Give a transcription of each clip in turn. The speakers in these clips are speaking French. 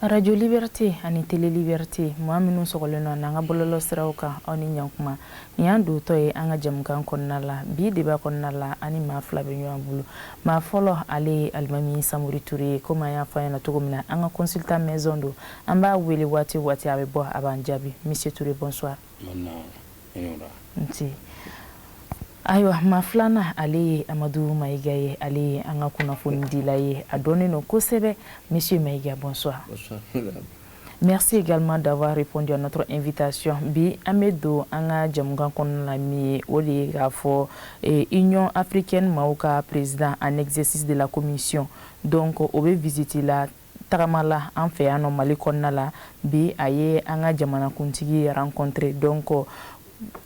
Radio Liberté ani Télé Liberté moi minnu sɔgɔlen n'an ka bɔlɔlɔ siraw kan aw ni ɲankuma ni y'an dotɔ ye an ka jamukan kɔnɔna la bi débat kɔnɔna la ani maa fila bɛ ɲɔgɔn bolo maa fɔlɔ ale ye Alimami Samori Ture ye komi an y'a fɔ a ɲɛna cogo min na an ka consultant maison don an b'a wele waati waati a bɛ bɔ a b'an jaabi Monsieur Ture bonsoir. Nti ayiwa maa filanan ale ye Amadou Maïga ye ale ye an ka kunnafoni dila ye a dɔnnen don kosɛbɛ Monsieur Maïga bonsoir. Bonsoir. Merci également d'avoir répondu à notre invitation. Bi an bɛ don an ka jamukan kɔnɔna la min ye o de ye k'a fɔ Union africaine maaw ka président en exercice de la commission donc o bɛ visite la tagama la an fɛ yan nɔ Mali kɔnɔna la bi a ye an ka jamanakuntigi rencontré donc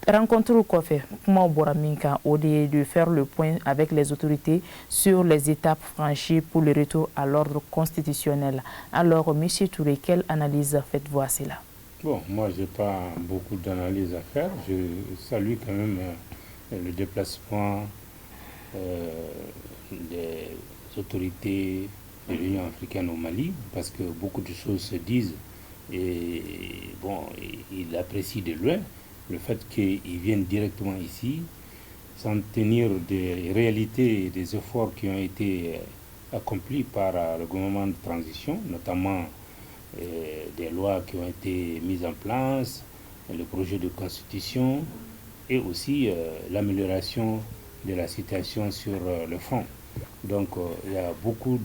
rencontre kɔfɛ kumaw bɔra min kan o de ye de faire le point avec les autorités sur les étapes franchies pour le retour à l'ordre constitutionnel. Alors, Monsieur Touré, quelle analyse faites-vous à cela? Bon, moi, je n'ai pas beaucoup d'analyse à faire. Je salue quand même le déplacement des autorités de l'Union africaine au Mali, parce que beaucoup de choses se disent et bon, il apprécie de loin le fait qu'ils viennent directement ici, sans tenir des réalités et des efforts qui ont été accomplis par le gouvernement de transition, notamment des lois qui ont été mises en place, le projet de constitution et aussi l'amélioration de la situation sur le front. Donc il y a beaucoup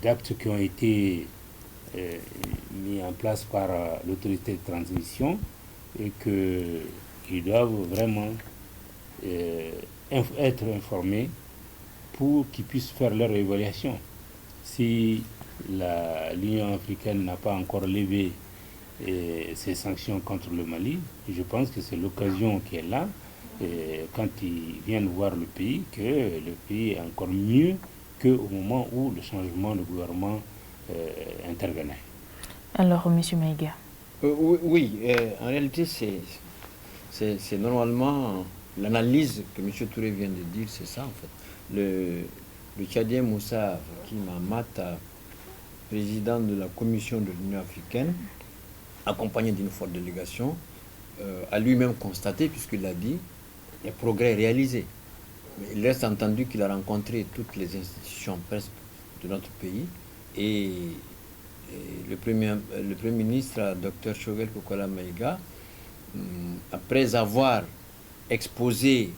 d'actes qui ont été mis en place par l'autorité de transmission et qu'ils doivent vraiment être informés pour qu'ils puissent faire leur évaluation. Si l'Union africaine n'a pas encore levé ses sanctions contre le Mali, je pense que c'est l'occasion qui est là, quand ils viennent voir le pays, que le pays est encore mieux qu'au moment où le changement de gouvernement intervenait. Alors, M. Maïga. Oui, en réalité, c'est normalement l'analyse que M. Touré vient de dire, c'est ça en fait. Le Tchadien Moussa Faki Mahamat, président de la commission de l'Union africaine, accompagné d'une forte délégation, a lui-même constaté, puisqu'il l'a dit, les progrès réalisés. Mais il reste entendu qu'il a rencontré toutes les institutions presque de notre pays et le Premier ministre, Dr Choguel Kokola Maïga, après avoir exposé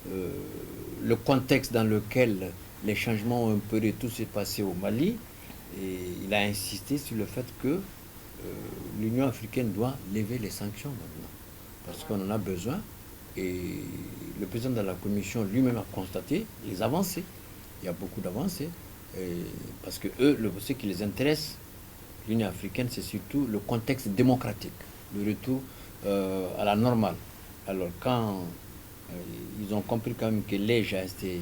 le contexte dans lequel les changements ont un peu de tout s'est passé au Mali, et il a insisté sur le fait que l'Union africaine doit lever les sanctions maintenant, parce qu'on en a besoin. Et le président de la commission lui-même a constaté les avancées. Il y a beaucoup d'avancées, parce que eux, ce qui les intéresse, l'Union africaine, c'est surtout le contexte démocratique, le retour à la normale. Alors quand ils ont compris quand même que l'EJ a été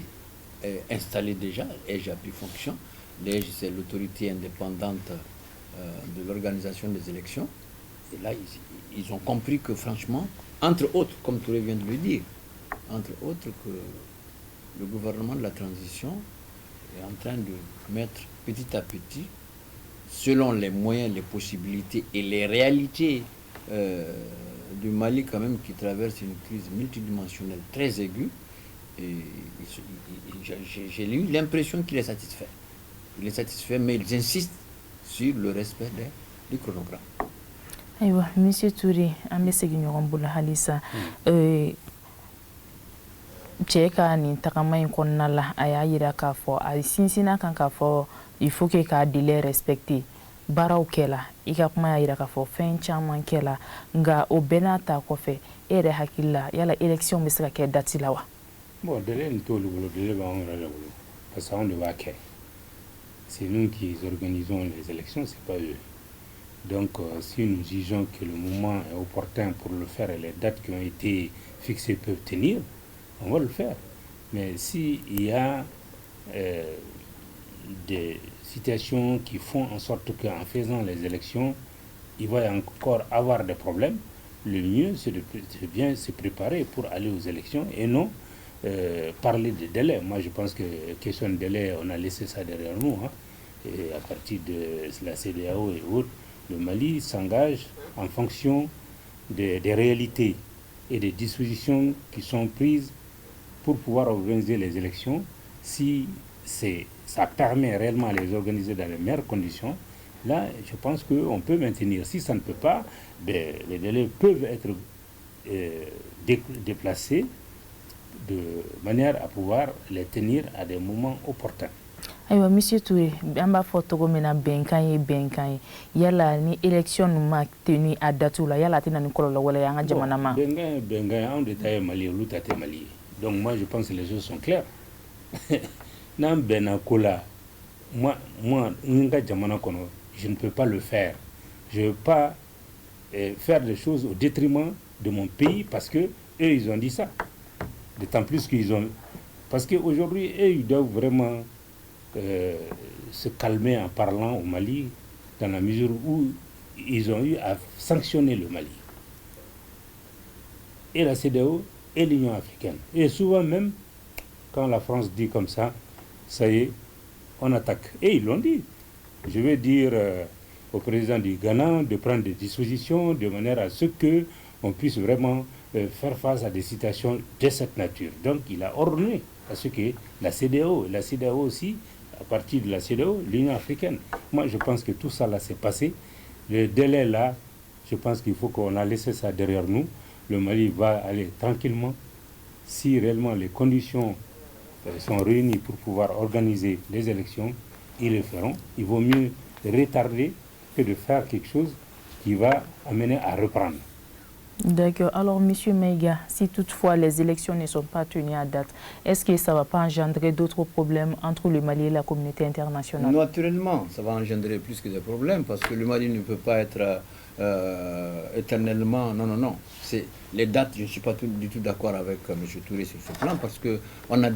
installé déjà, l'EJ a pris fonction, l'EJ c'est l'autorité indépendante de l'organisation des élections, et là ils ont compris que franchement, entre autres, comme Touré vient de le dire, entre autres que le gouvernement de la transition est en train de mettre petit à petit, selon les moyens, les possibilités et les réalités du Mali quand même qui traverse une crise multidimensionnelle très aiguë, et j'ai eu l'impression qu'il est satisfait. Il est satisfait, mais ils insistent sur le respect du chronogramme. Ayiwa, Monsieur Touré, an bɛ segin ɲɔgɔn bolo halisa cɛ ka nin tagama in kɔnɔna la a y'a yira k'a fɔ a sinsinna kan k'a fɔ il faut que k'a délai respecter baaraw kɛla i ka kuma y'a yira k'a fɔ fɛn caman kɛla nka o bɛɛ n'a ta kɔfɛ e yɛrɛ hakili la yala élection bɛ se ka kɛ date la wa? Bon, délai nin t'olu bolo, délai b'anw yɛrɛ de bolo parce que anw de b'a kɛ. C'est nous qui organisons les élections, c'est pas eux. Donc, si nous jugeons que le moment est opportun pour le faire et les dates qui ont été fixées peuvent tenir, on va le faire. Mais s'il y a des situations qui font en sorte qu'en faisant les élections, il va encore avoir des problèmes, le mieux c'est de bien se préparer pour aller aux élections et non parler de délai. Moi je pense que question de délai, on a laissé ça derrière nous. Hein. et à partir de la CEDEAO et autres, le Mali s'engage en fonction des réalités et des dispositions qui sont prises pour pouvoir organiser les élections. Si ça permet réellement de les organiser dans les meilleures conditions, là, je pense qu'on peut maintenir. Si ça ne peut pas, les délais peuvent être déplacés de manière à pouvoir les tenir à des moments opportuns. Ayiwa Monsieur Touré, an b'a fɔ togo min na bɛnkan ye yala ni élection ma tenu à date la yala tɛna ni kɔlɔlɔ wɛrɛ ye an ka jamana ma. Bɛnkan anw de ta ye Mali ye olu ta tɛ Mali ye. Donc moi je pense que les choses sont claires. N'an bɛnna ko la moi n ka jamana kɔnɔ je ne peux pas le faire. Je ne veux pas faire des choses au détriment de mon pays parce que eux ils ont dit ça. D'autant plus qu'ils ont... Parce qu'aujourd'hui, eux, ils doivent vraiment se calmer en parlant au Mali, dans la mesure où ils ont eu à sanctionner le Mali. Et la CEDEAO et l'Union africaine. Et souvent même, quand la France dit comme ça y est, on attaque. Et ils l'ont dit. Je vais dire au président du Ghana de prendre des dispositions de manière à ce qu'on puisse vraiment faire face à des situations de cette nature. Donc il a ordonné à ce que la CEDEAO aussi, à partir de la CEDEAO, l'Union africaine. Moi je pense que tout ça là s'est passé. Le délai là, je pense qu'il faut qu'on a laissé ça derrière nous. Le Mali va aller tranquillement. Si réellement les conditions sont réunies pour pouvoir organiser les élections, ils le feront. Il vaut mieux retarder que de faire quelque chose qui va amener à reprendre. D'accord. Alors, Monsieur Maïga, si toutefois les élections ne sont pas tenues à date, est-ce que ça ne va pas engendrer d'autres problèmes entre le Mali et la communauté internationale? Naturellement, ça va engendrer plus que des problèmes parce que le Mali ne peut pas être éternellement... Non. Les dates, je ne suis pas du tout d'accord avec M. Touré sur ce plan parce qu'on n'a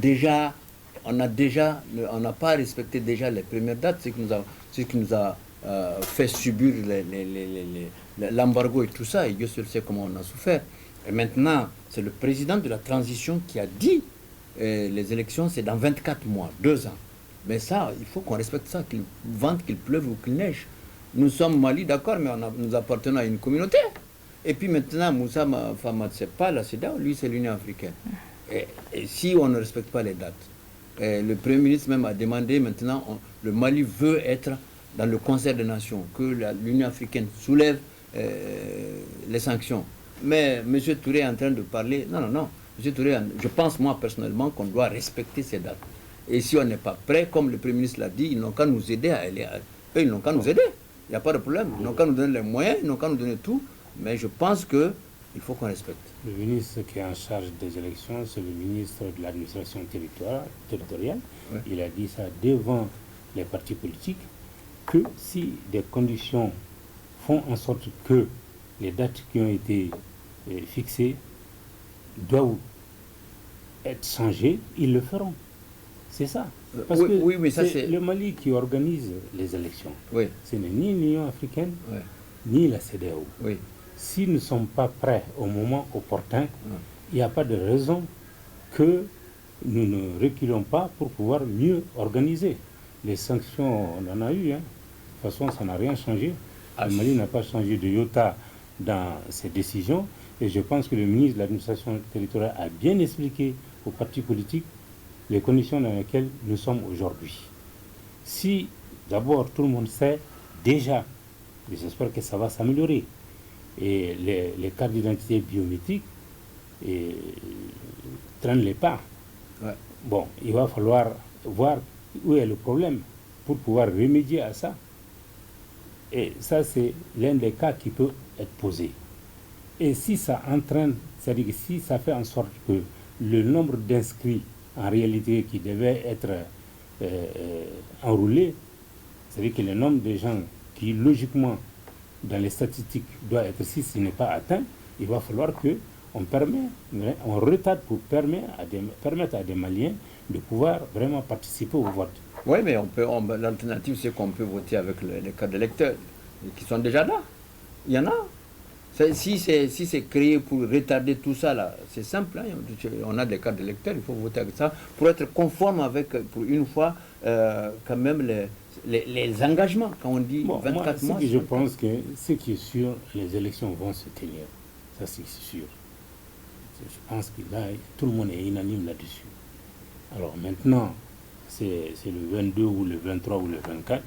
pas respecté déjà les premières dates, ce qui nous a fait subir l'embargo et tout ça, et Dieu seul sait comment on a souffert. Et maintenant, c'est le président de la transition qui a dit les élections, c'est dans 24 mois, 2 ans. Mais ça, il faut qu'on respecte ça, qu'il vente, qu'il pleuve ou qu'il neige. Nous sommes Mali, d'accord, mais nous appartenons à une communauté. Et puis maintenant, Moussa Famad, c'est pas la CEDEAO, lui c'est l'Union africaine. Et si on ne respecte pas les dates, le Premier ministre même a demandé maintenant, le Mali veut être dans le concert des nations, que l'Union africaine soulève les sanctions. Mais M. Touré est en train de parler... Non. M. Touré, je pense moi personnellement qu'on doit respecter ces dates. Et si on n'est pas prêt, comme le Premier ministre l'a dit, ils n'ont qu'à nous aider à aller... Eux, ils n'ont qu'à nous aider. Il n'y a pas de problème. Ils n'ont qu'à nous donner les moyens, ils n'ont qu'à nous donner tout. Mais je pense qu'il faut qu'on respecte. Le ministre qui est en charge des élections, c'est le ministre de l'administration territoriale. Oui. Il a dit ça devant les partis politiques, que si des conditions font en sorte que les dates qui ont été fixées doivent être changées, ils le feront. C'est ça. Parce que mais ça, c'est le Mali qui organise les élections. Oui. Ce n'est ni l'Union africaine, ni la CEDEAO. Oui. S'ils ne sont pas prêts au moment opportun, il n'y a pas de raison que nous ne reculons pas pour pouvoir mieux organiser. Les sanctions, on en a eu. De toute façon, ça n'a rien changé. Le Mali n'a pas changé de iota dans ses décisions. Et je pense que le ministre de l'administration territoriale a bien expliqué aux partis politiques les conditions dans lesquelles nous sommes aujourd'hui. Si, d'abord, tout le monde sait déjà, et j'espère que ça va s'améliorer, et les cartes d'identité biométriques traînent les pas. Ouais. Bon, il va falloir voir où est le problème pour pouvoir remédier à ça. Et ça, c'est l'un des cas qui peut être posé. Et si ça entraîne, c'est-à-dire que si ça fait en sorte que le nombre d'inscrits en réalité qui devait être enrôlés, c'est-à-dire que le nombre de gens qui logiquement dans les statistiques doit être, si ce n'est pas atteint, il va falloir on retarde pour permettre à des Maliens de pouvoir vraiment participer au vote. Oui, mais l'alternative, c'est qu'on peut voter avec les cartes d'électeurs qui sont déjà là. Il y en a. Si c'est créé pour retarder tout ça, là, c'est simple. Hein. On a des cartes d'électeurs, il faut voter avec ça pour être conforme avec, pour une fois, quand même, les engagements. Quand on dit 24 mois. Je pense que ce qui est sûr, les élections vont se tenir. Ça, c'est sûr. Je pense que là, tout le monde est unanime là-dessus. Alors maintenant, c'est le 22 ou le 23 ou le 24.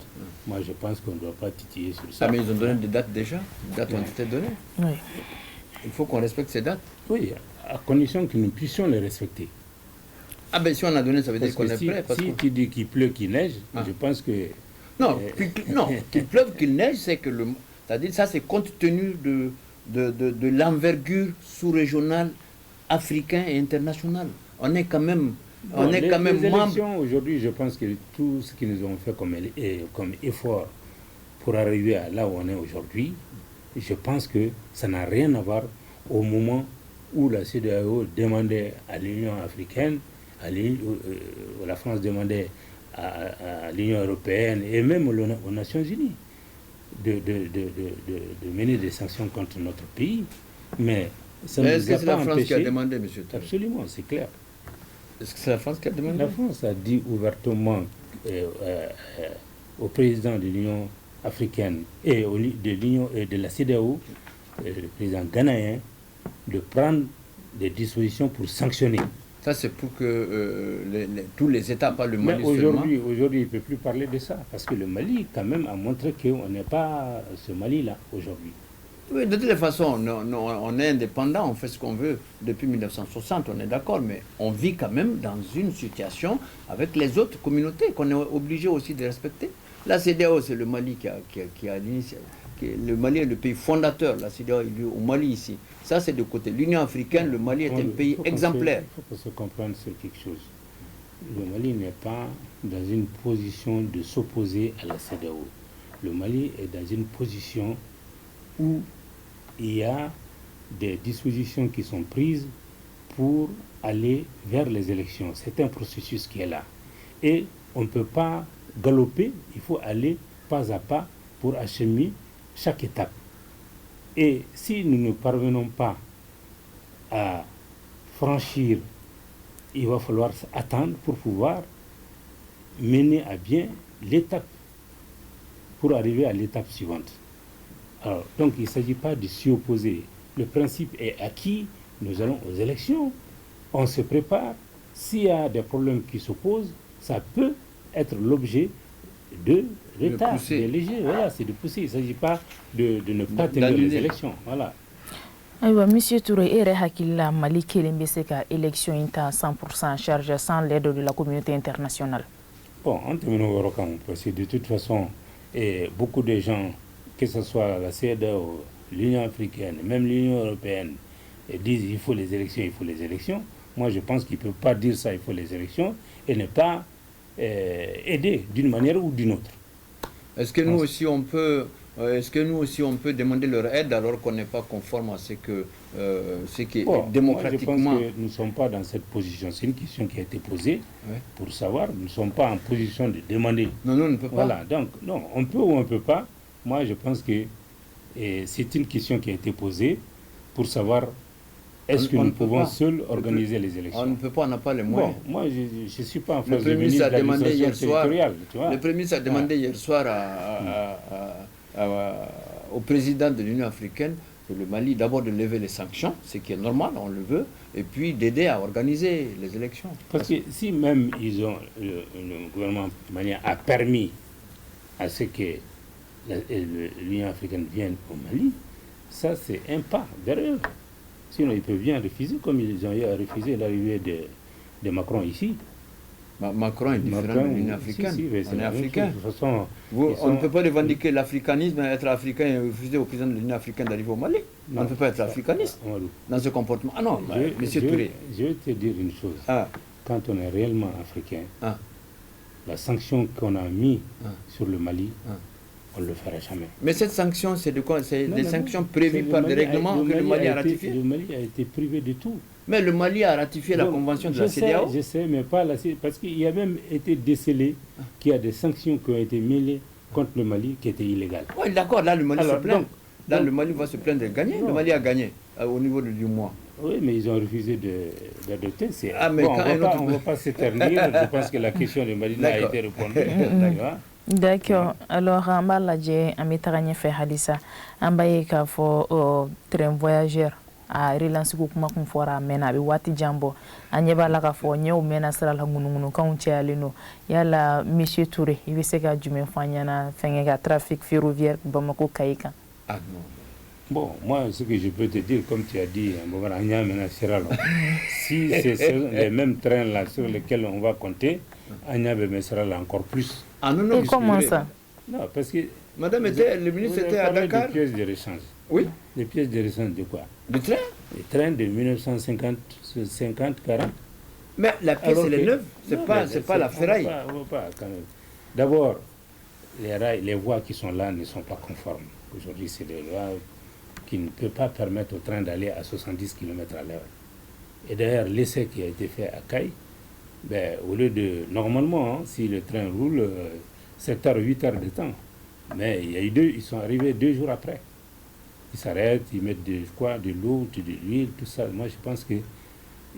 Moi, je pense qu'on ne doit pas titiller sur ça. Ah, mais ils ont donné des dates déjà. Les dates ont été données. Oui. Il faut qu'on respecte ces dates. Oui, à condition que nous puissions les respecter. Ah ben si on a donné, ça veut dire qu'on est prêt. Si tu dis qu'il pleut, qu'il neige, je pense que... Non, qu'il pleuve, qu'il neige, c'est que c'est-à-dire ça, c'est compte tenu de l'envergure sous-régionale, africaine et internationale. On est quand même... les élections, aujourd'hui, je pense que tout ce qu'ils nous ont fait comme effort pour arriver à là où on est aujourd'hui, je pense que ça n'a rien à voir au moment où la CEDEAO demandait à l'Union africaine, la France demandait à l'Union européenne et même aux Nations Unies de mener des sanctions contre notre pays. Mais ça ne nous a pas empêché. Est-ce que c'est la France qui a demandé, M. Touré? Absolument, c'est clair. Est-ce que c'est la France qui a demandé? La France a dit ouvertement au président de l'Union africaine et de la CEDEAO, le président ghanéen, de prendre des dispositions pour sanctionner. Ça, c'est pour que tous les États, pas le Mali seulement. Aujourd'hui, il ne peut plus parler de ça, parce que le Mali, quand même, a montré qu'on n'est pas ce Mali-là, aujourd'hui. Oui, de toutes les façons, on est indépendant, on fait ce qu'on veut depuis 1960, on est d'accord, mais on vit quand même dans une situation avec les autres communautés qu'on est obligé aussi de respecter. La CEDEAO, c'est le Mali qui a l'initiative. Le Mali est le pays fondateur, la CEDEAO est au Mali ici. Ça, c'est de côté. L'Union africaine, le Mali est un pays exemplaire. Il faut qu'on se comprenne sur quelque chose. Le Mali n'est pas dans une position de s'opposer à la CEDEAO. Le Mali est dans une position où il y a des dispositions qui sont prises pour aller vers les élections. C'est un processus qui est là. Et on ne peut pas galoper, il faut aller pas à pas pour acheminer chaque étape. Et si nous ne parvenons pas à franchir, il va falloir attendre pour pouvoir mener à bien l'étape, pour arriver à l'étape suivante. Alors, donc il ne s'agit pas de s'y opposer. Le principe est acquis, nous allons aux élections, on se prépare. S'il y a des problèmes qui s'opposent, ça peut être l'objet de retard, de léger. Voilà, c'est de pousser. Il ne s'agit pas de ne pas tenir les élections. Voilà. Aïwa, Monsieur Touré, ere hakila Mali kelen bɛ se ka élection in ta 100% charge sans l'aide de la communauté internationale. Bon, en terminant parce que de toute façon, beaucoup de gens, que ce soit la CEDEAO, l'Union africaine, même l'Union européenne, disent il faut les élections, il faut les élections. Moi, je pense qu'ils ne peuvent pas dire ça, il faut les élections, et ne pas aider d'une manière ou d'une autre. Est-ce que nous aussi on peut demander leur aide alors qu'on n'est pas conforme à ce qui est démocratiquement? Moi, je pense que nous ne sommes pas dans cette position. C'est une question qui a été posée pour savoir. Nous ne sommes pas en position de demander. Non, on ne peut pas. Voilà, donc non, on peut ou on ne peut pas. Moi, je pense que c'est une question qui a été posée pour savoir est-ce que nous pouvons seuls organiser les élections. On ne peut pas, on n'a pas les moyens. Bon, moi, je ne suis pas en face du ministre de l'administration territoriale. Le Premier ministre a demandé hier soir au président de l'Union africaine de le Mali d'abord de lever les sanctions, ce qui est normal, on le veut, et puis d'aider à organiser les élections. Parce que si même le gouvernement malien a permis à ce que l'Union africaine vienne au Mali, ça c'est un pas vers eux. Sinon, ils peuvent bien refuser, comme ils ont refusé l'arrivée de Macron ici. Macron est différent de l'Union africaine. On est africain. De toute façon, on ne peut pas revendiquer l'africanisme, être africain et refuser au président de l'Union africaine d'arriver au Mali. On ne peut pas être africaniste dans ce comportement. Ah non, monsieur Touré. Je vais te dire une chose. Quand on est réellement africain, la sanction qu'on a mise sur le Mali, on ne le fera jamais. Mais cette sanction, c'est de quoi? C'est des sanctions prévues par des règlements que le Mali a ratifiés? Le Mali a été privé de tout. Mais le Mali a ratifié la convention de la CEDEAO? Je sais, mais pas la CEDEAO. Parce qu'il y a même été décelé qu'il y a des sanctions qui ont été mêlées contre le Mali qui étaient illégales. Oui, d'accord, là le Mali se plaint. Là, le Mali va se plaindre de gagner. Le Mali a gagné au niveau du mois. Oui, mais ils ont refusé d'adopter. On ne va pas s'éterniser. Je pense que la question du Mali a été répondue. D'accord. Alors, on va lajɛ an bɛ taga ɲɛfɛ halisa an b'a ye k'a fɔ train voyageur a relance ko kuma kun fɔra a mɛnna a bɛ waati jan bɔ an ɲɛ b'a la k'a fɔ ɲɛw mɛnna sira la ŋunuŋunukanw cayalen don yala monsieur Touré i bɛ se ka jumɛn fɔ an ɲɛna fɛnkɛ ka trafic ferroviaire Bamako Kayi kan. Ah non. Bon, moi, ce que je peux te dire, comme tu as dit, si c'est les mêmes trains-là sur lesquels on va compter, Agnabé sera là encore plus. Ah non, non. Et comment ça? Non, parce que... Madame, le ministre était à Dakar. Des pièces de rechange. Oui. Les pièces de rechange de quoi? De train? Les trains de 1950, 40. Mais la pièce, elle est neuve. C'est pas la ferraille. D'abord, les voies qui sont là ne sont pas conformes. Aujourd'hui, c'est des lois qui ne peuvent pas permettre au train d'aller à 70 km à l'heure. Et d'ailleurs, l'essai qui a été fait à Kayi, au lieu de... Normalement, si le train roule, 7 heures, 8 heures de temps. Mais il y a eu ils sont arrivés 2 jours après. Ils s'arrêtent, ils mettent de l'eau, de l'huile, tout ça. Moi, je pense qu'il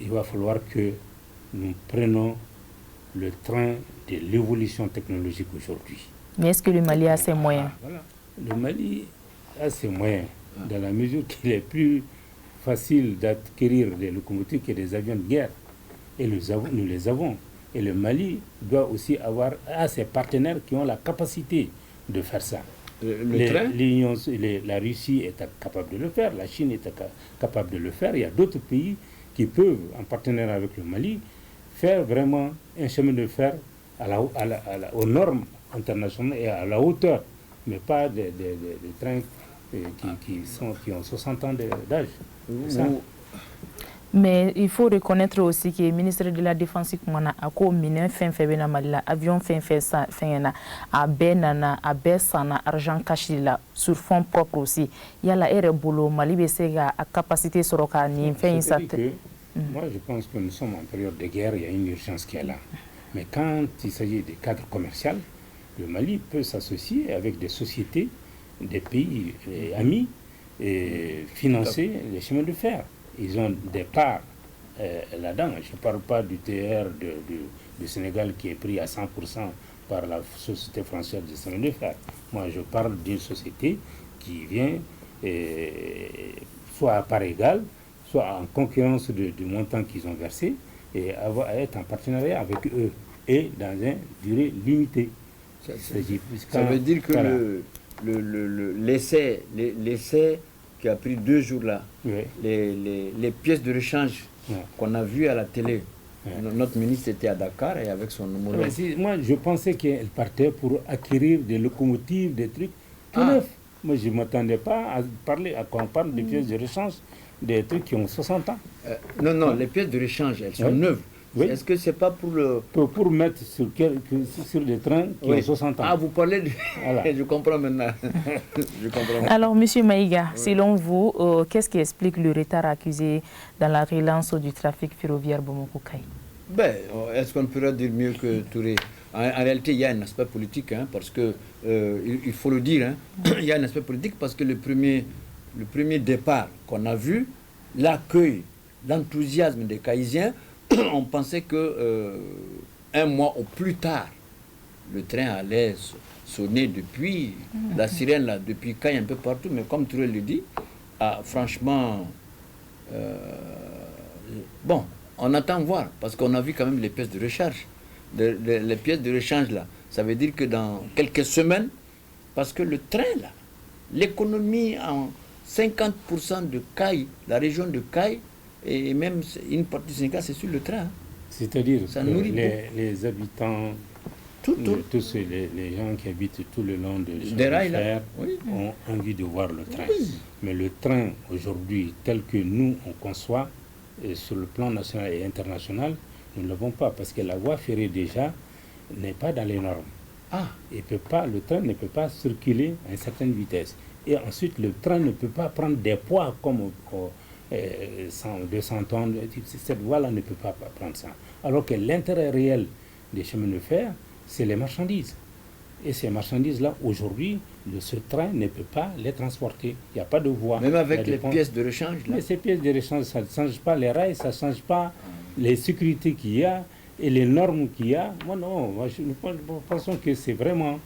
va falloir que nous prenions le train de l'évolution technologique aujourd'hui. Mais est-ce que le Mali a ses moyens? Voilà. Le Mali a ses moyens, dans la mesure qu'il est plus facile d'acquérir des locomotives que des avions de guerre. Et nous les avons. Et le Mali doit aussi avoir ses partenaires qui ont la capacité de faire ça. La Russie est capable de le faire, la Chine est capable de le faire. Il y a d'autres pays qui peuvent, en partenariat avec le Mali, faire vraiment un chemin de fer aux normes internationales et à la hauteur, mais pas des trains qui ont 60 ans d'âge. Mais il faut reconnaître aussi que le ministre de la Défense a combiné avion argent caché sur fonds propres aussi. Il y a la bolo Mali a capacité sur moi je pense que nous sommes en période de guerre, il y a une urgence qui est là. Mais quand il s'agit des cadres commerciaux, le Mali peut s'associer avec des sociétés, des pays amis et financer les chemins de fer. Ils ont des parts là-dedans. Je ne parle pas du TR du Sénégal qui est pris à 100% par la société française de chemin de fer. Moi, je parle d'une société qui vient soit à part égale, soit en concurrence du montant qu'ils ont versé et être en partenariat avec eux et dans une durée limitée. Ça veut dire que l'essai qui a pris 2 jours là, les pièces de rechange qu'on a vues à la télé, notre ministre était à Dakar et avec son homologue. Moi, je pensais qu'elle partait pour acquérir des locomotives, des trucs tout neufs. Moi, je ne m'attendais pas qu'on parle des pièces de rechange, des trucs qui ont 60 ans. Non, les pièces de rechange, elles sont neuves. Oui. Est-ce que c'est pas pour mettre sur des trains qui ont 60 ans? Ah, vous parlez de... Voilà. Je comprends maintenant. Alors, Monsieur Maïga, selon vous, qu'est-ce qui explique le retard accusé dans la relance du trafic ferroviaire Bamako Kayi? Est-ce qu'on pourrait dire mieux que Touré? En réalité, il y a un aspect politique, parce que, il faut le dire, il y a un aspect politique parce que le premier départ qu'on a vu, l'accueil, l'enthousiasme des Kayisiens, on pensait que 1 mois au plus tard, le train allait sonner depuis la sirène là, depuis Kayi un peu partout, mais comme Touré le dit, franchement, bon, on attend voir, parce qu'on a vu quand même les pièces de recharge. Les pièces de rechange là, ça veut dire que dans quelques semaines, parce que le train là, l'économie en 50% de Kayi, la région de Kayi, et même une partie du Sénégal, c'est sur le train. C'est-à-dire que les habitants, tous les gens qui habitent tout le long de fer ont envie de voir le train. Oui. Mais le train, aujourd'hui, tel que nous, on conçoit, sur le plan national et international, nous ne l'avons pas, parce que la voie ferrée, déjà, n'est pas dans les normes. Le train ne peut pas circuler à une certaine vitesse. Et ensuite, le train ne peut pas prendre des poids comme... 200 tonnes, cette voie-là ne peut pas prendre ça. Alors que l'intérêt réel des chemins de fer, c'est les marchandises. Et ces marchandises-là, aujourd'hui, ce train ne peut pas les transporter. Il n'y a pas de voie. Même avec les pièces de rechange là. Mais ces pièces de rechange, ça ne change pas les rails, ça ne change pas les sécurités qu'il y a et les normes qu'il y a. Moi, nous pensons que c'est vraiment...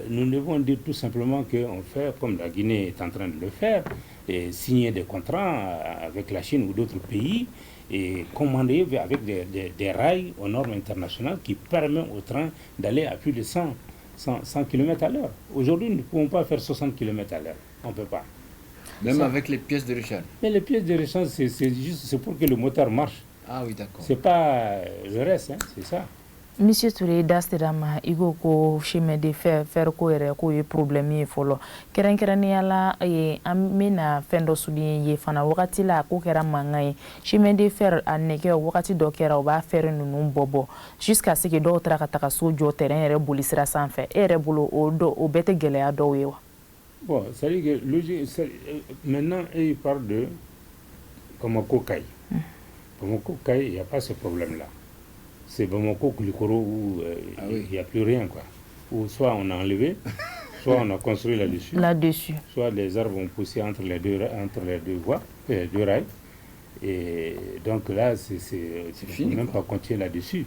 nous devons dire tout simplement qu'on fait comme la Guinée est en train de le faire, et signer des contrats avec la Chine ou d'autres pays et commander avec des rails aux normes internationales qui permettent au train d'aller à plus de 100 km à l'heure. Aujourd'hui, nous ne pouvons pas faire 60 km à l'heure. On ne peut pas. Même avec les pièces de rechange. Mais les pièces de rechange, c'est pour que le moteur marche. Ah oui, d'accord. C'est pas le reste, hein, c'est ça. Monsieur Touré dastirama igo ko chemin de fer ko yɛrɛ ko ye problème ye fɔlɔ kɛrɛnkɛrɛnnenya la an bɛna fɛn dɔ souligner ye fana wagati la ko kɛra mankan ye chemin de fer a nɛgɛ wagati dɔ kɛra u b'a fɛrɛ ninnu bɔ jusqu'à ce que dɔw taara ka taga so jɔ terrain yɛrɛ bolisira sanfɛ e yɛrɛ bolo o bɛɛ tɛ gɛlɛya dɔw ye wa? Bon, c'est-à-dire que maintenant il parle de Bamako-Kayi. Bamako-Kayi, il n'y a pas ce problème-là. C'est Bamako Koulikoro où il n'y a plus rien, quoi. Ou soit on a enlevé, soit on a construit là-dessus. Soit les arbres vont pousser entre les deux voies, deux rails. Et donc là, c'est fini. Même pas continuer là-dessus.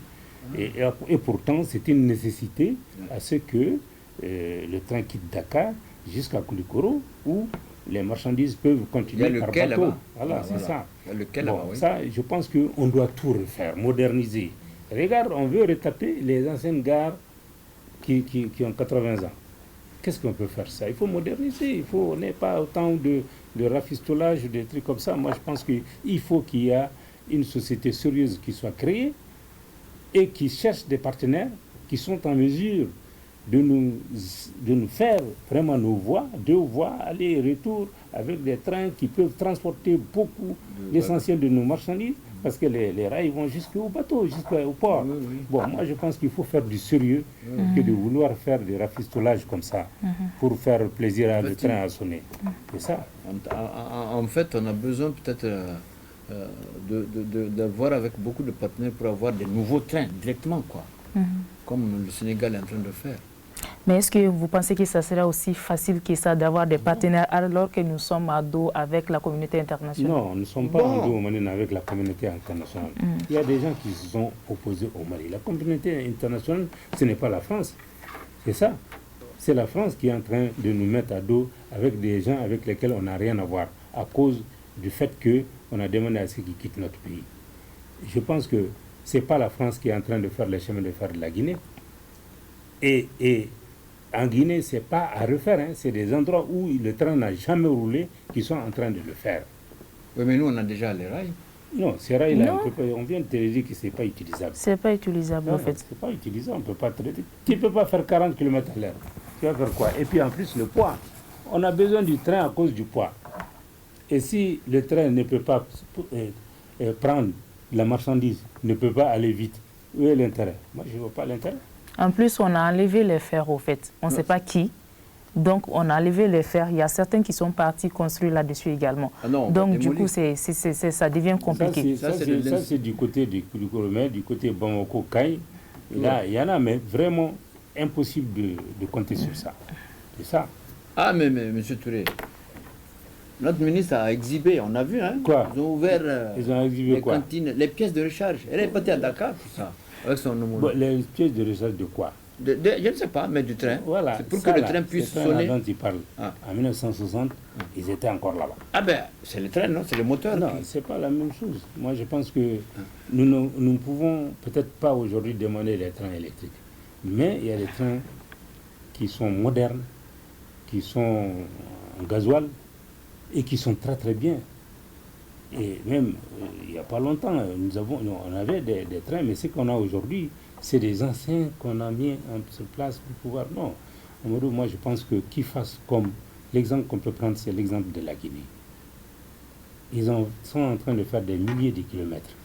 Et pourtant, c'est une nécessité à ce que le train quitte Dakar jusqu'à Koulikoro, où les marchandises peuvent continuer par bateau. Voilà, c'est ça. Ça, je pense qu'on doit tout refaire, moderniser. Regarde, on veut retaper les anciennes gares qui ont 80 ans. Qu'est-ce qu'on peut faire ça? Il faut moderniser, on n'est pas autant de rafistolage, des trucs comme ça. Moi, je pense qu'il faut qu'il y ait une société sérieuse qui soit créée et qui cherche des partenaires qui sont en mesure de nous faire vraiment nos voies, 2 voies, aller et retour, avec des trains qui peuvent transporter beaucoup l'essentiel de nos marchandises. Parce que les rails vont jusqu'au bateau, jusqu'au port. Bon, moi je pense qu'il faut faire du sérieux que de vouloir faire des rafistolages comme ça pour faire plaisir à le train à sonner. C'est ça. En fait, on a besoin peut-être d'avoir avec beaucoup de partenaires pour avoir des nouveaux trains directement, quoi. Comme le Sénégal est en train de faire. Mais est-ce que vous pensez que ça sera aussi facile que ça d'avoir des partenaires alors que nous sommes à dos avec la communauté internationale? Non, nous ne sommes pas en dos avec la communauté internationale. Il y a des gens qui se sont opposés au Mali. La communauté internationale, ce n'est pas la France. C'est ça. C'est la France qui est en train de nous mettre à dos avec des gens avec lesquels on n'a rien à voir à cause du fait qu'on a demandé à ceux qui quittent notre pays. Je pense que ce n'est pas la France qui est en train de faire les chemins de fer de la Guinée. Et en Guinée, ce n'est pas à refaire, hein. C'est des endroits où le train n'a jamais roulé qui sont en train de le faire. Oui, mais nous, on a déjà les rails. Non, ces rails-là, on vient de te dire que ce n'est pas utilisable. Ce n'est pas utilisable, en fait. Ce n'est pas utilisable, on ne peut pas traiter. Tu ne peux pas faire 40 km à l'heure. Tu vas faire quoi? Et puis en plus, le poids. On a besoin du train à cause du poids. Et si le train ne peut pas prendre la marchandise, ne peut pas aller vite, où est l'intérêt? Moi, je ne vois pas l'intérêt. En plus, on a enlevé les fers, au fait. On ne sait pas qui. Donc, on a enlevé les fers. Il y a certains qui sont partis construire là-dessus également. Donc, du coup, ça devient compliqué. Ça, c'est du côté du Koulikoro, du côté Bamako-Kayi. Là, il y en a, mais vraiment impossible de compter sur ça. C'est ça. Ah, mais M. Touré, notre ministre a exhibé, on a vu, hein? Quoi? Ils ont ouvert les cantines, les pièces de recharge. Elle est partie à Dakar, tout ça. Les pièces de recharge de quoi? Je ne sais pas, mais du train. Voilà, c'est pour que le train puisse sonner. Dont il parle. En 1960, ils étaient encore là-bas. Ah ben, c'est le train, non? C'est le moteur. Non, c'est pas la même chose. Moi, je pense que nous ne pouvons peut-être pas aujourd'hui demander les trains électriques. Mais il y a des trains qui sont modernes, qui sont en gasoil et qui sont très très bien. Et même, il n'y a pas longtemps, on avait des trains, mais ce qu'on a aujourd'hui, c'est des anciens qu'on a mis en place pour pouvoir... Non, moi je pense que qu'ils fassent comme... L'exemple qu'on peut prendre, c'est l'exemple de la Guinée. Ils sont en train de faire des milliers de kilomètres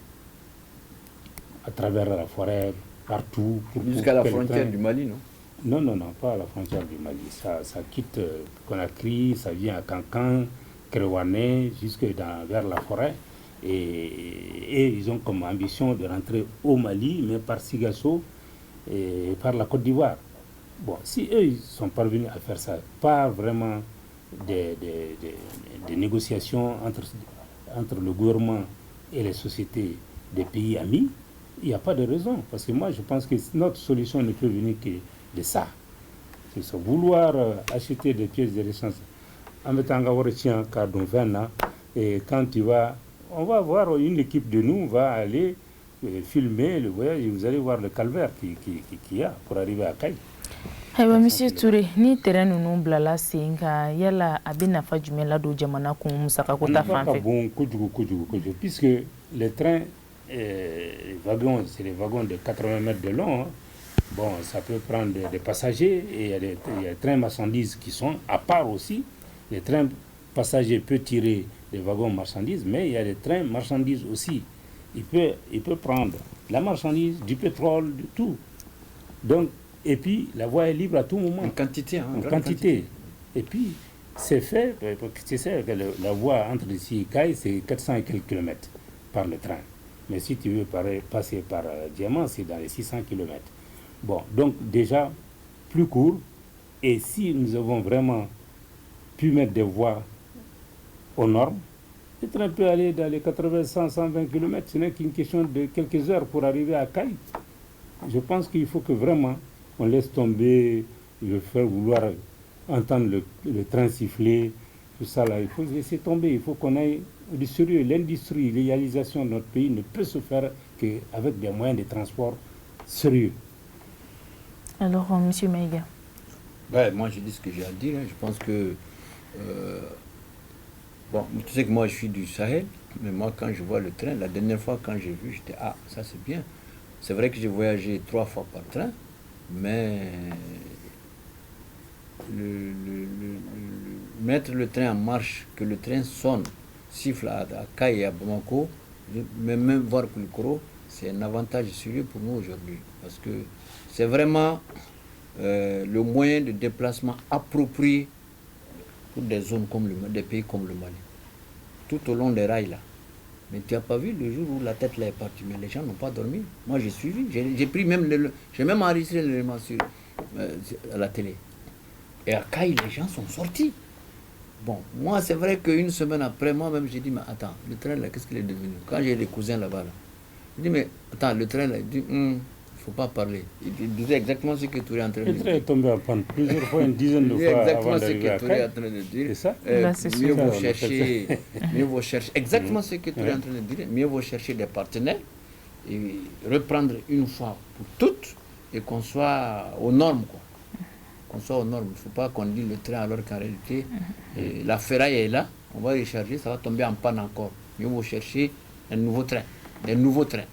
à travers la forêt, partout. Jusqu'à la frontière du Mali, non? Non, pas à la frontière du Mali. Ça quitte Conakry, ça vient à Cancan, Kerewane, jusque vers la forêt. Et ils ont comme ambition de rentrer au Mali, mais par Sigasso et par la Côte d'Ivoire. bon, si eux ils sont parvenus à faire ça, pas vraiment des négociations entre le gouvernement et les sociétés des pays amis, il n'y a pas de raison. Parce que moi, je pense que notre solution ne peut venir que de ça. C'est ça. Vouloir acheter des pièces de rechange en mettant un chien car dans 20 ans, et quand tu vas, on va voir, une équipe de nous va aller filmer le voyage et vous allez voir le calvaire qu'il y a pour arriver à Caille. Ayiwa Monsieur Touré, ni terrain ninnu bilala sen kan yala a bɛ nafa jumɛn ladon jamana kun musakako ta fan fɛ? Bon, kojugu, puisque les trains, les wagons, c'est les wagons de 80 mètres de long. Hein. Bon, ça peut prendre des passagers et il y a des trains marchandises qui sont à part aussi. Les trains passagers peuvent tirer des wagons marchandises, mais il y a des trains marchandises aussi. Il peut prendre la marchandise, du pétrole, du tout. Donc, et puis, la voie est libre à tout moment. En quantité. En quantité. Et puis, c'est fait, tu sais que la voie entre ici et Caille, c'est 400 et quelques kilomètres par le train. Mais si tu veux passer par Diamant, c'est dans les 600 kilomètres. Bon, donc déjà, plus court. Et si nous avons vraiment pu mettre des voies aux normes, le train peut aller dans les 80, 100, 120 kilomètres. Ce n'est qu'une question de quelques heures pour arriver à Caille. Je pense qu'il faut que vraiment on laisse tomber le faire vouloir entendre le train siffler, tout ça là. Il faut laisser tomber, il faut qu'on aille du sérieux. L'industrialisation de notre pays ne peut se faire qu'avec des moyens de transport sérieux. Alors, Monsieur Maïga. Ben, moi, je dis ce que j'ai à dire. Hein. Je pense que... bon, tu sais que moi, je suis du Sahel, mais moi, quand je vois le train, la dernière fois, quand j'ai vu, j'étais, ah, ça c'est bien. C'est vrai que j'ai voyagé 3 fois par train, mais mettre le train en marche, que le train sonne, siffle à Caille et à Bamako, mais même voir Koulikoro, c'est un avantage sérieux pour nous aujourd'hui. Parce que c'est vraiment le moyen de déplacement approprié pour des zones comme des pays comme le Mali. Tout au long des rails là. Mais tu n'as pas vu le jour où la tête là est partie, mais les gens n'ont pas dormi. Moi j'ai suivi, j'ai pris même j'ai même enregistré l'élément à la télé. Et à Caille, les gens sont sortis. Bon, moi c'est vrai qu'une semaine après, moi-même j'ai dit, mais attends, le train là, qu'est-ce qu'il est devenu? Quand j'ai des cousins là-bas, là, je dis, mais attends, le train là, il dit, faut pas parler. Il disait exactement ce que tu es en train de dire. Le train est tombé en panne plusieurs fois, une dizaine de fois avant d'arriver à Caille. Exactement ce que tu es en train de dire. C'est ça? Mieux vaut chercher, exactement ce que tu es en train de dire. Mieux vaut chercher des partenaires et reprendre une fois pour toutes et qu'on soit aux normes, quoi. Qu'on soit aux normes. Il ne faut pas qu'on dise le train alors qu'en réalité, la ferraille est là, on va recharger, ça va tomber en panne encore. Mieux vaut chercher un nouveau train, des nouveaux trains.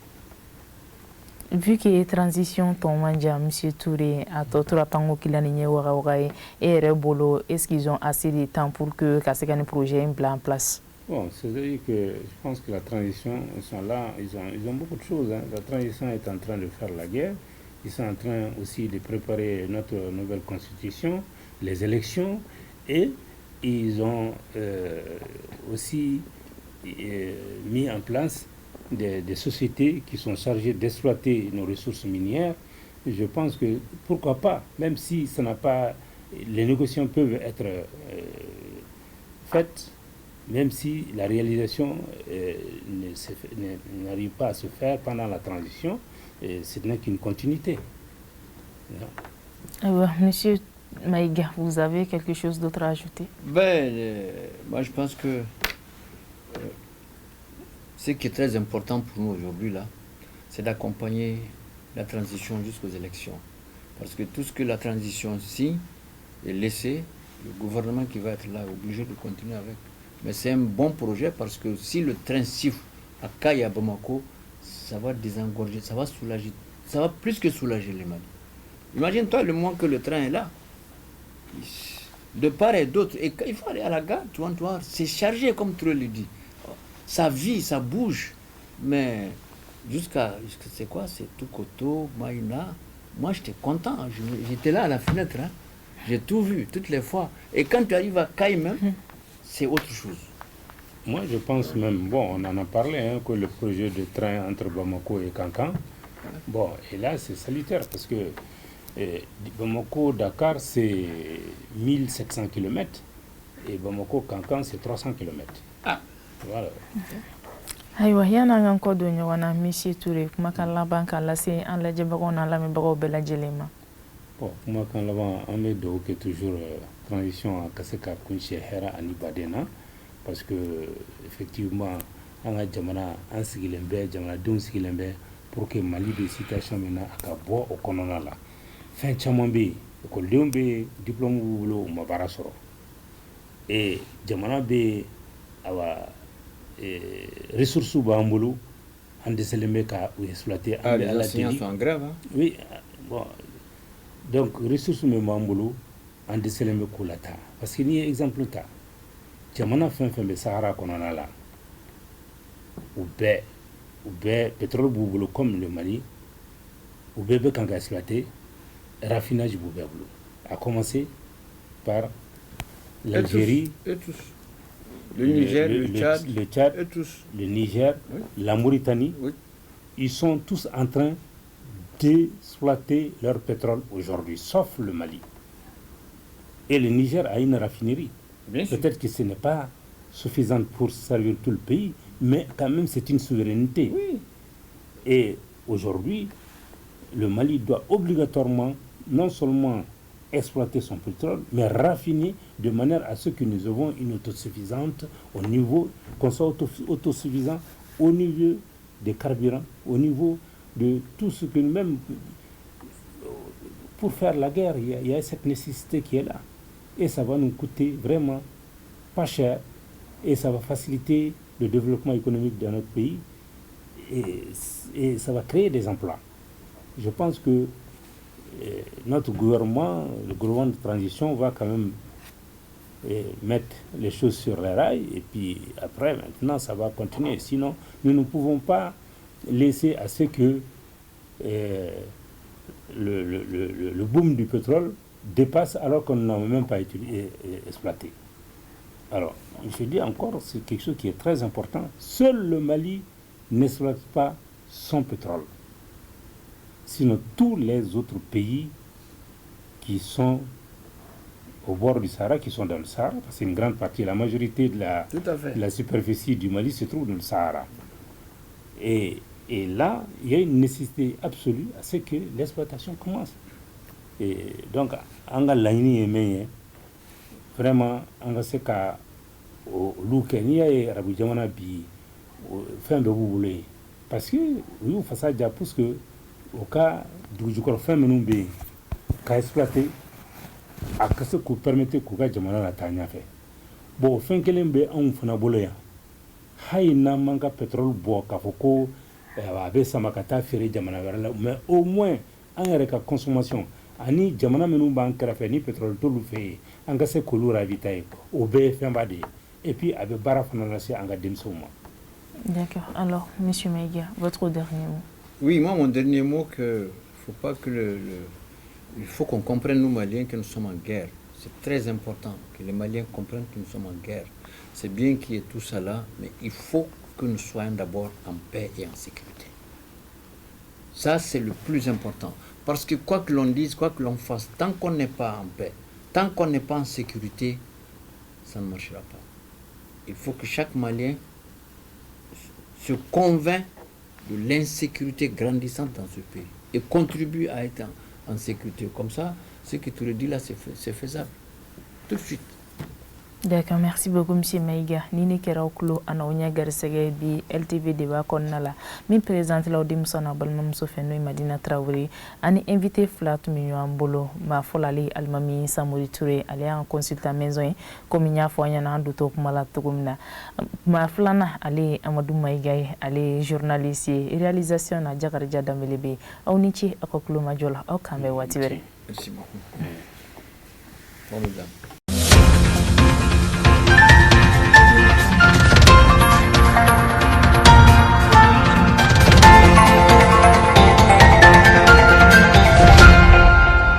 Vu que la transition tombe, M. Touré, à Totora Pango Kilani Warawaye et Rebolo, est-ce qu'ils ont assez de temps pour que ce projet soit en place? Bon, c'est-à-dire que je pense que la transition, ils sont là, ils ont beaucoup de choses. Hein. La transition est en train de faire la guerre. Ils sont en train aussi de préparer notre nouvelle constitution, les élections, et ils ont aussi mis en place des sociétés qui sont chargées d'exploiter nos ressources minières. Et je pense que pourquoi pas, même si ça n'a pas, les négociations peuvent être faites, même si la réalisation n'arrive pas à se faire pendant la transition, ce n'est qu'une continuité. Monsieur Maïga, vous avez quelque chose d'autre à ajouter? Moi je pense que ce qui est très important pour nous aujourd'hui, là, c'est d'accompagner la transition jusqu'aux élections. Parce que tout ce que la transition signe est laissé, le gouvernement qui va être là est obligé de continuer avec. Mais c'est un bon projet parce que si le train siffle à Caille et à Bamako, ça va désengorger, ça va soulager, ça va plus que soulager les Mali. Imagine-toi le moment que le train est là, de part et d'autre, et il faut aller à la gare, tu vois, c'est chargé comme tu le dis. Ça vit, ça bouge, mais jusqu'à c'est quoi, c'est Tukoto, Maïna. Moi j'étais content, j'étais là à la fenêtre, hein. J'ai tout vu, toutes les fois. Et quand tu arrives à Caille même, c'est autre chose. Moi je pense même, bon on en a parlé, hein, que le projet de train entre Bamako et Kankan, bon et là c'est salutaire parce que Bamako-Dakar, c'est 1700 km. Et Bamako-Cancan, c'est 300 km. Ah, voilà. Ayiwa yana an kɔ don ɲɔgɔn na Monsieur Touré kumakan laban k'a lase an lajɛbagaw n'an lamɛnbagaw bɛɛ lajɛlen ma. Bon, kumakan laban an bɛ dugawu kɛ toujours transition ka se ka kuncɛ hɛrɛ ani baden na parce que effectivement an ka jamana an sigilen bɛ jamanadenw sigilen bɛ pour que Mali de situation min na a ka bɔ o kɔnɔna la fɛn caman bɛ yen ekɔlidenw bɛ diplôme b'u bolo u ma baara sɔrɔ et jamana bɛ awa ressources b'an bolo an dɛsɛlen bɛ ka u exploiter an bɛ ala deli. sont en grève, hein? Oui, bon, donc ressources min b'an bolo an dɛsɛlen bɛ k'u lataa parce que n'i ye exemple ta jamana fɛn fɛn bɛ Sahara kɔnɔna la u bɛɛ pétrole b'u bolo comme le Mali u bɛɛ bɛ kan ka exploiter raffinage b'u bɛɛ bolo à commencer par l'Algérie et tous. Le Niger, le Tchad, et tous. Le Niger, oui. La Mauritanie, oui. Ils sont tous en train d'exploiter leur pétrole aujourd'hui, sauf le Mali. Et le Niger a une raffinerie. Peut-être que ce n'est pas suffisant pour servir tout le pays, mais quand même c'est une souveraineté. Oui. Et aujourd'hui, le Mali doit obligatoirement non seulement exploiter son pétrole, mais raffiner de manière à ce que nous avons une autosuffisante au niveau, qu'on soit autosuffisant au niveau des carburants, au niveau de tout ce que nous-mêmes, pour faire la guerre, il y a cette nécessité qui est là. Et ça va nous coûter vraiment pas cher, et ça va faciliter le développement économique de notre pays, et ça va créer des emplois. Je pense que notre gouvernement, le gouvernement de transition va quand même mettre les choses sur les rails et puis après, maintenant, ça va continuer. Sinon, nous ne pouvons pas laisser à ce que le boom du pétrole dépasse alors qu'on n'a même pas exploité. Alors, je dis encore, c'est quelque chose qui est très important. Seul le Mali n'exploite pas son pétrole. Sinon, tous les autres pays qui sont au bord du Sahara, qui sont dans le Sahara, parce que une grande partie, la majorité de la superficie du Mali se trouve dans le Sahara. Et là, il y a une nécessité absolue à ce que l'exploitation commence. Et donc, on a l'année, vraiment, on a ce cas au Loukenia et Rabou Djamana bi fin de Bouboulé. Parce que, oui, on fait ça déjà parce que au cas du jukor fin menumbe ka exploiter a kase ko permettre ko ga jamana la tanya fe bo fin kelen be an fana bolo ya hay na manga pétrole bo ka foko abe sama kata fere jamana wala mais au moins en yɛrɛ ka consommation ani jamana minnu b'an kɛrɛfɛ ni pétrole tolu fe an ka se k'olu ravitailler o bɛɛ fɛn ba de et puis a bɛ baara fana lase an ka denmisɛnw ma. D'accord. Alors, Monsieur Maïga, votre dernier mot. Oui, moi, mon dernier mot, faut pas que il faut qu'on comprenne, nous Maliens, que nous sommes en guerre. C'est très important que les Maliens comprennent que nous sommes en guerre. C'est bien qu'il y ait tout ça là, mais il faut que nous soyons d'abord en paix et en sécurité. Ça, c'est le plus important. Parce que quoi que l'on dise, quoi que l'on fasse, tant qu'on n'est pas en paix, tant qu'on n'est pas en sécurité, ça ne marchera pas. Il faut que chaque Malien se convainc de l'insécurité grandissante dans ce pays et contribue à être en sécurité. Comme ça, ce que tu le dis là, c'est faisable. Tout de suite. D'accord, merci beaucoup Monsieur Maïga. Nini Keraklo Anaunya Garsege bi LTV débat konnala. Mi présente la Odimsona Balmam Sofeno Madina Traoré. Ani invité Flat Minyo Ambolo, ma folali Almami Samori Touré, allé en consultant maison, comme il y a foyer na duto kumala tugumna. Ma flana allé Amadou Maïga, allé journaliste, réalisation na Jakarja Damelebe. Aunichi Akoklo Majola, Okame Watiwere. Merci beaucoup. Formidable.